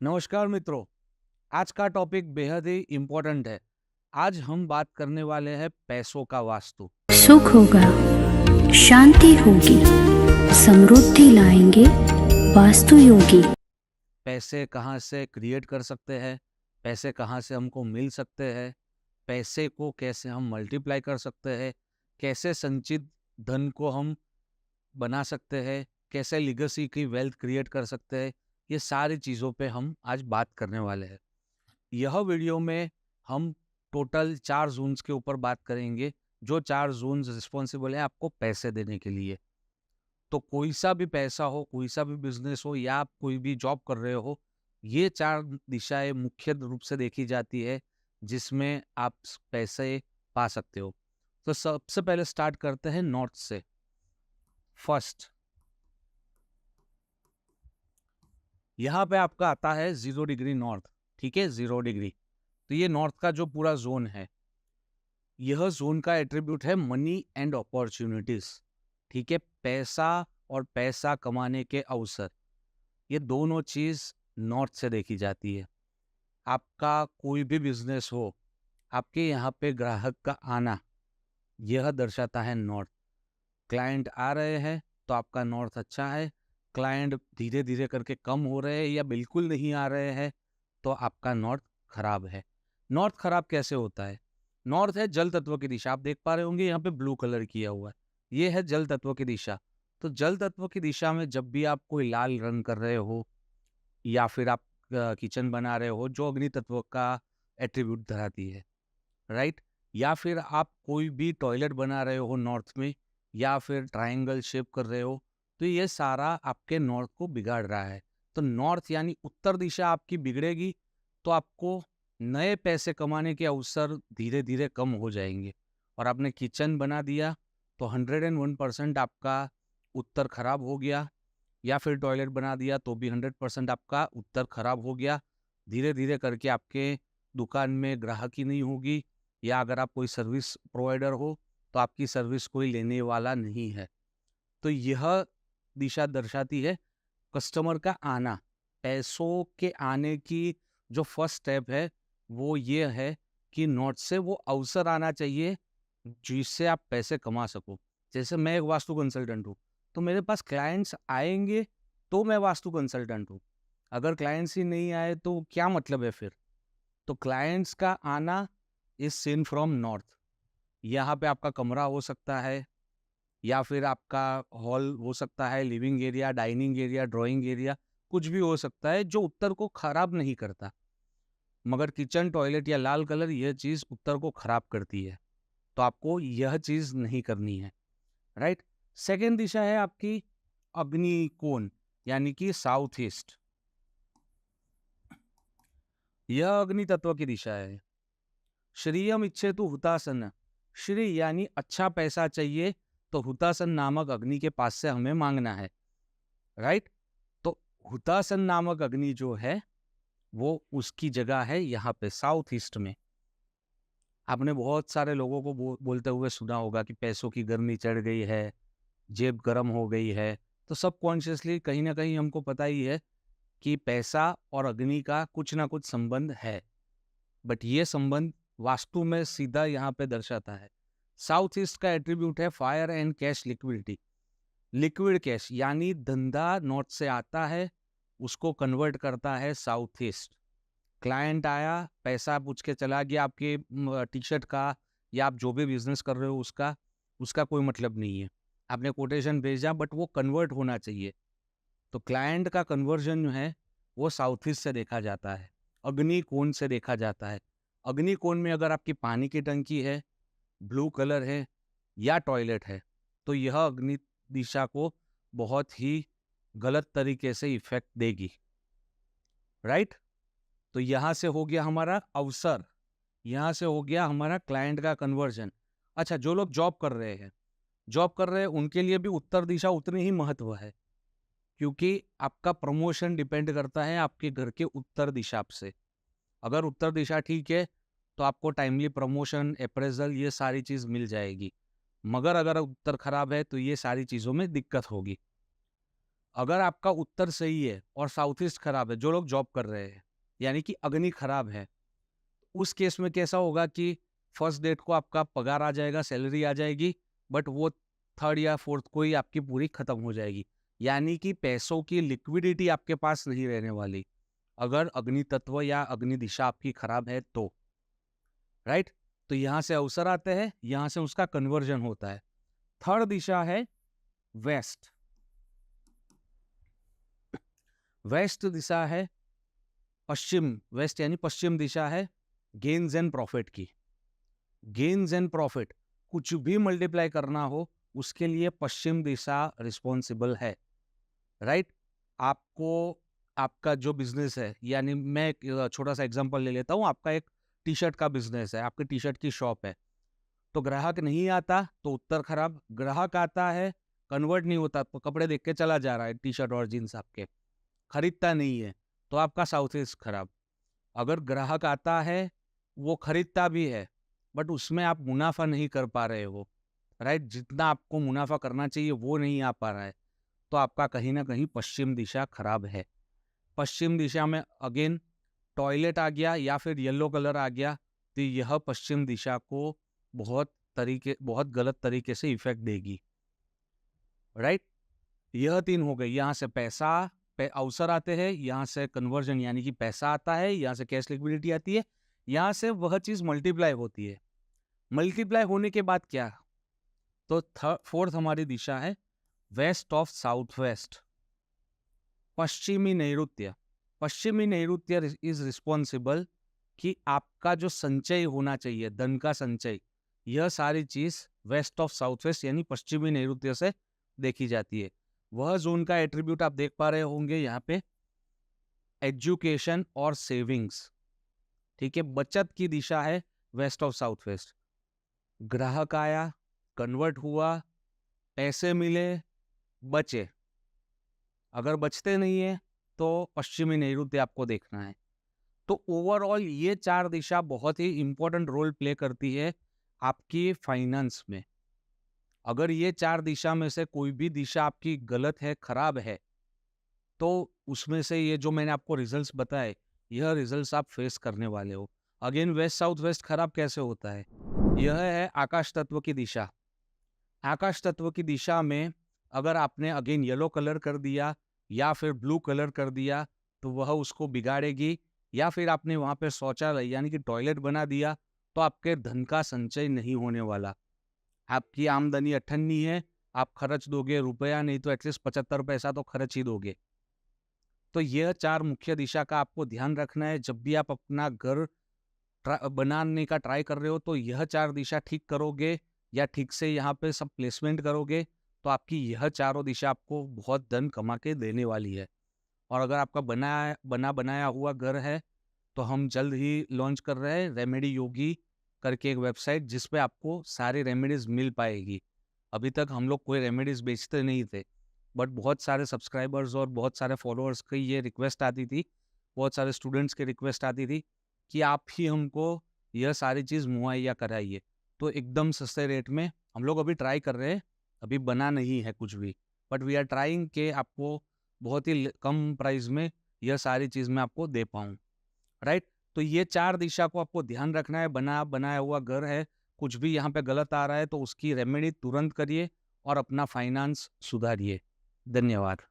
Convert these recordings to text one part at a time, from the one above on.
नमस्कार मित्रों, आज का टॉपिक बेहद ही इम्पोर्टेंट है। आज हम बात करने वाले हैं पैसों का वास्तु। सुख होगा, शांति होगी, समृद्धि लाएंगे वास्तु योगी। पैसे कहाँ से क्रिएट कर सकते हैं, पैसे कहाँ से हमको मिल सकते हैं, पैसे को कैसे हम मल्टीप्लाई कर सकते हैं, कैसे संचित धन को हम बना सकते हैं, कैसे लिगेसी की वेल्थ क्रिएट कर सकते हैं, ये सारी चीज़ों पे हम आज बात करने वाले हैं। यह वीडियो में हम टोटल 4 जोन्स के ऊपर बात करेंगे, जो 4 जोन्स रिस्पॉन्सिबल है आपको पैसे देने के लिए। तो कोई सा भी पैसा हो, कोई सा भी बिजनेस हो या आप कोई भी जॉब कर रहे हो, ये 4 दिशाएं मुख्य रूप से देखी जाती है जिसमें आप पैसे पा सकते हो। तो सबसे पहले स्टार्ट करते हैं नॉर्थ से। फर्स्ट, यहाँ पे आपका आता है 0 डिग्री नॉर्थ। ठीक है, 0 डिग्री। तो ये नॉर्थ का जो पूरा जोन है, यह जोन का एट्रीब्यूट है मनी एंड अपॉर्चुनिटीज। ठीक है, पैसा और पैसा कमाने के अवसर, ये दोनों चीज नॉर्थ से देखी जाती है। आपका कोई भी बिजनेस हो, आपके यहाँ पे ग्राहक का आना, यह दर्शाता है नॉर्थ। क्लाइंट आ रहे हैं तो आपका नॉर्थ अच्छा है। क्लाइंट धीरे धीरे करके कम हो रहे हैं या बिल्कुल नहीं आ रहे हैं तो आपका नॉर्थ खराब है। नॉर्थ खराब कैसे होता है? नॉर्थ है जल तत्व की दिशा। आप देख पा रहे होंगे यहाँ पे ब्लू कलर किया हुआ है, ये है जल तत्व की दिशा। तो जल तत्व की दिशा में जब भी आप कोई लाल रंग कर रहे हो या फिर आप किचन बना रहे हो जो अग्नि तत्व का एट्रीब्यूट धराती है, राइट, या फिर आप कोई भी टॉयलेट बना रहे हो नॉर्थ में, या फिर ट्रायंगल शेप कर रहे हो, तो ये सारा आपके नॉर्थ को बिगाड़ रहा है। तो नॉर्थ यानी उत्तर दिशा आपकी बिगड़ेगी तो आपको नए पैसे कमाने के अवसर धीरे धीरे कम हो जाएंगे। और आपने किचन बना दिया तो 101% आपका उत्तर खराब हो गया, या फिर टॉयलेट बना दिया तो भी 100% आपका उत्तर खराब हो गया। धीरे धीरे करके आपके दुकान में ग्राहक ही नहीं होगी, या अगर आप कोई सर्विस प्रोवाइडर हो तो आपकी सर्विस कोई लेने वाला नहीं है। तो यह दिशा दर्शाती है कस्टमर का आना। पैसों के आने की जो फर्स्ट स्टेप है वो ये है कि नॉर्थ से वो अवसर आना चाहिए जिससे आप पैसे कमा सको। जैसे मैं एक वास्तु कंसल्टेंट हूँ, तो मेरे पास क्लाइंट्स आएंगे तो मैं वास्तु कंसल्टेंट हूँ। अगर क्लाइंट्स ही नहीं आए तो क्या मतलब है फिर? तो क्लाइंट्स का आना इज सीन फ्रॉम नॉर्थ। यहाँ पे आपका कमरा हो सकता है, या फिर आपका हॉल हो सकता है, living area, dining area, drawing area, कुछ भी हो सकता है जो उत्तर को खराब नहीं करता। मगर किचन, टॉयलेट या लाल कलर, यह चीज उत्तर को खराब करती है। तो आपको यह चीज नहीं करनी है, राइट। सेकेंड दिशा है आपकी अग्नि कोण, यानी कि साउथ ईस्ट। यह अग्नि तत्व की दिशा है। श्रीयम इच्छे तो हुतासन। श्री यानी अच्छा पैसा चाहिए तो हुतासन नामक अग्नि के पास से हमें मांगना है, राइट। तो हुतासन नामक अग्नि जो है वो उसकी जगह है यहाँ पे साउथ ईस्ट में। आपने बहुत सारे लोगों को बोलते हुए सुना होगा कि पैसों की गर्मी चढ़ गई है, जेब गर्म हो गई है। तो सबकॉन्शियसली कहीं ना कहीं हमको पता ही है कि पैसा और अग्नि का कुछ ना कुछ संबंध है। बट ये संबंध वास्तु में सीधा यहाँ पे दर्शाता है। साउथ ईस्ट का एट्रीब्यूट है fire and cash liquidity. Liquid cash यानी धंधा नॉर्थ से आता है, उसको कन्वर्ट करता है साउथ ईस्ट। क्लाइंट आया, पैसा पूछ के चला गया, आपके टी शर्ट का या आप जो भी बिजनेस कर रहे हो उसका उसका कोई मतलब नहीं है। आपने कोटेशन भेजा बट वो कन्वर्ट होना चाहिए। तो क्लाइंट का कन्वर्जन जो है वो साउथ ईस्ट से देखा जाता है, अग्नि कोण से देखा जाता है। अग्नि कोण में अगर आपकी पानी की टंकी है, ब्लू कलर है या टॉयलेट है, तो यह अग्नि दिशा को बहुत ही गलत तरीके से इफेक्ट देगी, राइट। तो यहाँ से हो गया हमारा अवसर, यहाँ से हो गया हमारा क्लाइंट का कन्वर्जन। अच्छा, जो लोग जॉब कर रहे हैं उनके लिए भी उत्तर दिशा उतनी ही महत्व है, क्योंकि आपका प्रमोशन डिपेंड करता है आपके घर के उत्तर दिशा से। अगर उत्तर दिशा ठीक है तो आपको टाइमली प्रमोशन, अप्रेजल, ये सारी चीज मिल जाएगी। मगर अगर उत्तर खराब है तो ये सारी चीजों में दिक्कत होगी। अगर आपका उत्तर सही है और साउथ ईस्ट खराब है, जो लोग जॉब कर रहे हैं, यानी कि अग्नि खराब है, उस केस में कैसा होगा कि फर्स्ट डेट को आपका पगार आ जाएगा, सैलरी आ जाएगी, बट वो थर्ड या फोर्थ को ही आपकी पूरी खत्म हो जाएगी। यानी कि पैसों की लिक्विडिटी आपके पास नहीं रहने वाली, अगर अग्नि तत्व या अग्नि दिशा आपकी खराब है तो, राइट। तो यहाँ से अवसर आते हैं, यहाँ से उसका कन्वर्जन होता है। थर्ड दिशा है वेस्ट। वेस्ट दिशा है पश्चिम, वेस्ट यानी पश्चिम दिशा है गेन्स एंड प्रॉफिट की। गेन्स एंड प्रॉफिट, कुछ भी मल्टीप्लाई करना हो उसके लिए पश्चिम दिशा रिस्पॉन्सिबल है, राइट। आपको आपका जो बिजनेस है, यानी मैं एक छोटा सा एग्जांपल ले लेता हूँ, आपका एक टी शर्ट का बिजनेस है, आपकी टी शर्ट की शॉप है, तो ग्राहक नहीं आता तो उत्तर खराब, ग्राहक आता है कन्वर्ट नहीं होता तो कपड़े देख के चला जा रहा है, टी शर्ट और जीन्स आपके, खरीदता नहीं है तो आपका साउथ ईस्ट खराब। अगर ग्राहक आता है, वो खरीदता भी है, बट उसमें आप मुनाफा नहीं कर पा रहे हो, राइट, जितना आपको मुनाफा करना चाहिए वो नहीं आ पा रहा है, तो आपका कहीं ना कहीं पश्चिम दिशा खराब है। पश्चिम दिशा में अगेन टॉयलेट आ गया या फिर येलो कलर आ गया, तो यह पश्चिम दिशा को बहुत गलत तरीके से इफेक्ट देगी, राइट। यह तीन हो गई। यहाँ से अवसर आते हैं, यहाँ से कन्वर्जन यानी कि पैसा आता है, यहाँ से कैश लिक्विडिटी आती है, यहाँ से वह चीज मल्टीप्लाई होती है। मल्टीप्लाई होने के बाद क्या, तो फोर्थ हमारी दिशा है वेस्ट ऑफ साउथ वेस्ट, पश्चिमी नैऋत्य। पश्चिमी नैऋत्य इज रिस्पॉन्सिबल कि आपका जो संचय होना चाहिए, धन का संचय, यह सारी चीज वेस्ट ऑफ साउथ वेस्ट यानी पश्चिमी नैऋत्य से देखी जाती है। वह जोन का एट्रीब्यूट आप देख पा रहे होंगे यहाँ पे, एजुकेशन और सेविंग्स, ठीक है। बचत की दिशा है वेस्ट ऑफ साउथ वेस्ट। ग्राहक आया, कन्वर्ट हुआ, पैसे मिले, बचे, अगर बचते नहीं है तो पश्चिमी नैऋत्य आपको देखना है। तो ओवरऑल ये चार दिशा बहुत ही इंपॉर्टेंट रोल प्ले करती है आपकी फाइनेंस में। अगर ये चार दिशा में से कोई भी दिशा आपकी गलत है, खराब है, तो उसमें से ये जो मैंने आपको रिजल्ट्स बताए, यह रिजल्ट्स आप फेस करने वाले हो। अगेन वेस्ट साउथ वेस्ट खराब कैसे होता है, यह है आकाश तत्व की दिशा। आकाश तत्व की दिशा में अगर आपने अगेन येलो कलर कर दिया या फिर ब्लू कलर कर दिया तो वह उसको बिगाड़ेगी, या फिर आपने वहां पे शौचालय यानी कि टॉयलेट बना दिया तो आपके धन का संचय नहीं होने वाला। आपकी आमदनी 98 है, आप खर्च दोगे रुपया नहीं तो एटलीस्ट 75 पैसा तो खर्च ही दोगे। तो यह चार मुख्य दिशा का आपको ध्यान रखना है। जब भी आप अपना घर बनाने का ट्राई कर रहे हो तो यह चार दिशा ठीक करोगे या ठीक से यहाँ पे सब प्लेसमेंट करोगे तो आपकी यह चारों दिशा आपको बहुत धन कमा के देने वाली है। और अगर आपका बनाया हुआ घर है तो हम जल्द ही लॉन्च कर रहे हैं रेमेडी योगी करके एक वेबसाइट, जिस पे आपको सारी रेमेडीज मिल पाएगी। अभी तक हम लोग कोई रेमेडीज बेचते नहीं थे, बट बहुत सारे सब्सक्राइबर्स और बहुत सारे फॉलोअर्स की ये रिक्वेस्ट आती थी, बहुत सारे स्टूडेंट्स की रिक्वेस्ट आती थी कि आप ही हमको यह सारी चीज़ मुहैया कराइए। तो एकदम सस्ते रेट में हम लोग अभी ट्राई कर रहे हैं, अभी बना नहीं है कुछ भी, बट वी आर ट्राइंग के आपको बहुत ही कम प्राइस में यह सारी चीज़ मैं आपको दे पाऊँ, राइट। तो ये चार दिशा को आपको ध्यान रखना है। बनाया हुआ घर है, कुछ भी यहाँ पे गलत आ रहा है तो उसकी रेमेडी तुरंत करिए और अपना फाइनेंस सुधारिए। धन्यवाद।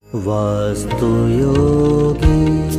वास्तु योगी।